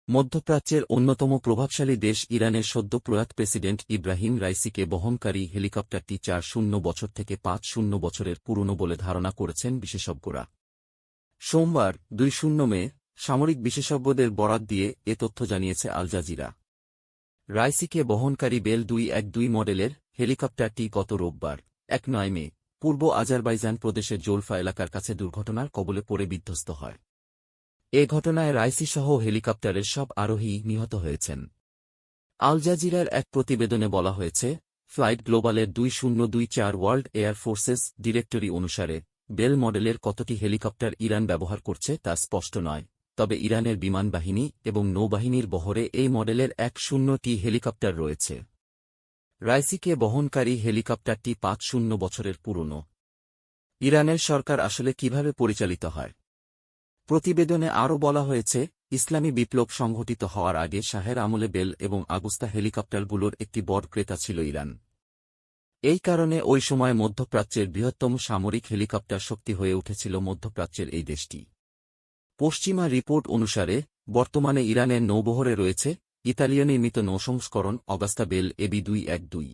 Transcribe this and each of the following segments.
মধ্যপ্রাচ্যের অন্যতম প্রভাবশালী দেশ ইরানের সদ্য প্রয়াত প্রেসিডেন্ট ইব্রাহিম রাইসিকে বহনকারী হেলিকপ্টারটি ৪-০ বছর থেকে ৫-০ বছরের পুরনো বলে ধারণা করেছেন বিশেষজ্ঞরা। সোমবার ২-০ মে সামরিক বিশেষজ্ঞদের বরাত দিয়ে এ তথ্য জানিয়েছে আল জাজিরা। রাইসিকে বহনকারী বেল ২১২ মডেলের হেলিকপ্টারটি গত রোববার ১-৯ মে পূর্ব আজারবাইজান প্রদেশের জোলফা এলাকার কাছে দুর্ঘটনার কবলে পড়ে বিধ্বস্ত হয়। এ ঘটনায় রাইসিসহ হেলিকপ্টারের সব আরোহী নিহত হয়েছেন। আল জাজিরার এক প্রতিবেদনে বলা হয়েছে, ফ্লাইট গ্লোবালের 2024 ওয়ার্ল্ড এয়ার ফোর্সেস ডিরেক্টরি অনুসারে বেল মডেলের কতটি হেলিকপ্টার ইরান ব্যবহার করছে তা স্পষ্ট নয়, তবে ইরানের বিমান বাহিনী এবং নৌবাহিনীর বহরে এই মডেলের 10টি হেলিকপ্টার রয়েছে। রাইসিকে বহনকারী হেলিকপ্টারটি ৫-০ বছরের পুরনো। ইরানের সরকার আসলে কিভাবে পরিচালিত হয়? প্রতিবেদনে আরও বলা হয়েছে, ইসলামী বিপ্লব সংঘটিত হওয়ার আগে শাহের আমলে বেল এবং আগুস্তা হেলিকপ্টারগুলোর একটি বড় ক্রেতা ছিল ইরান। এই কারণে ওই সময় মধ্যপ্রাচ্যের বৃহত্তম সামরিক হেলিকপ্টার শক্তি হয়ে উঠেছিল মধ্যপ্রাচ্যের এই দেশটি। পশ্চিমা রিপোর্ট অনুসারে বর্তমানে ইরানের নৌবহরে রয়েছে ইতালীয় নির্মিত নৌসংস্করণ অগাস্তা বেল এবি ২১২।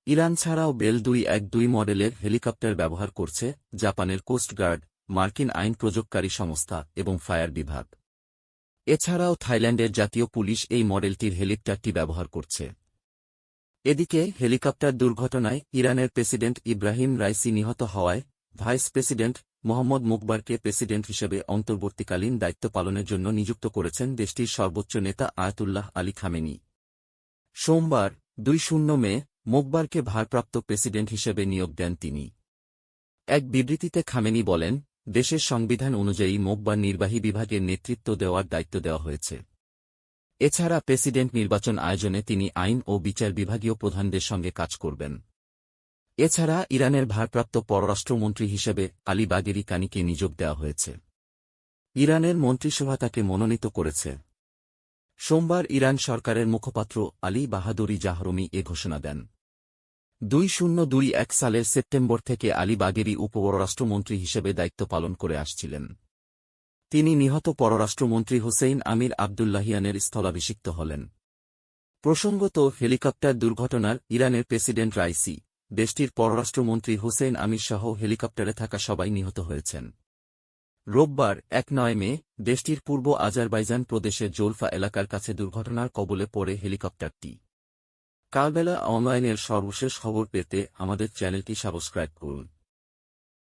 ইরান ছাড়াও বেল ২১২ মডেলের হেলিকপ্টার ব্যবহার করছে জাপানের কোস্টগার্ড, মার্কিন আইন প্রযোগকারী সংস্থা এবং ফায়ার বিভাগ। এছাড়াও থাইল্যান্ডের জাতীয় পুলিশ এই মডেলটির হেলিকপ্টারটি ব্যবহার করছে। এদিকে হেলিকপ্টার দুর্ঘটনায় ইরানের প্রেসিডেন্ট ইব্রাহিম রাইসি নিহত হওয়ায় ভাইস প্রেসিডেন্ট মোহাম্মদ মুকবারকে প্রেসিডেন্ট হিসেবে অন্তর্বর্তীকালীন দায়িত্ব পালনের জন্য নিযুক্ত করেছেন দেশটির সর্বোচ্চ নেতা আয়াতুল্লাহ আলী খামেনি। সোমবার ২-০ মে মুকবারকে ভারপ্রাপ্ত প্রেসিডেন্ট হিসেবে নিয়োগ দেন তিনি। এক বিবৃতিতে খামেনি বলেন, দেশের সংবিধান অনুযায়ী মুকবার নির্বাহী বিভাগের নেতৃত্ব দেওয়ার দায়িত্ব দেওয়া হয়েছে। এছাড়া প্রেসিডেন্ট নির্বাচন আয়োজনে তিনি আইন ও বিচার বিভাগীয় প্রধানদের সঙ্গে কাজ করবেন। এছাড়া ইরানের ভারপ্রাপ্ত পররাষ্ট্রমন্ত্রী হিসেবে আলী বাগেরি কানিকে নিয়োগ দেওয়া হয়েছে। ইরানের মন্ত্রিসভা তাকে মনোনীত করেছে। সোমবার ইরান সরকারের মুখপাত্র আলী বাহাদুরি জাহরমি এ ঘোষণা দেন। 2021 সালের সেপ্টেম্বর থেকে আলী বাগেরি উপপররাষ্ট্রমন্ত্রী হিসেবে দায়িত্ব পালন করে আসছিলেন। তিনি নিহত পররাষ্ট্রমন্ত্রী হোসেইন আমির আবদুল্লাহিয়ানের স্থলাভিষিক্ত হলেন। প্রসঙ্গত, হেলিকপ্টার দুর্ঘটনার ইরানের প্রেসিডেন্ট রাইসি, দেশটির পররাষ্ট্রমন্ত্রী হোসেইন আমির সহ হেলিকপ্টারে থাকা সবাই নিহত হয়েছেন। রোববার ১-৯ মে দেশটির পূর্ব আজারবাইজান প্রদেশের জোলফা এলাকার কাছে দুর্ঘটনার কবলে পড়ে হেলিকপ্টারটি। কালবেলা অনলাইনের সর্বশেষ খবর পেতে আমাদের চ্যানেলটি সাবস্ক্রাইব করুন।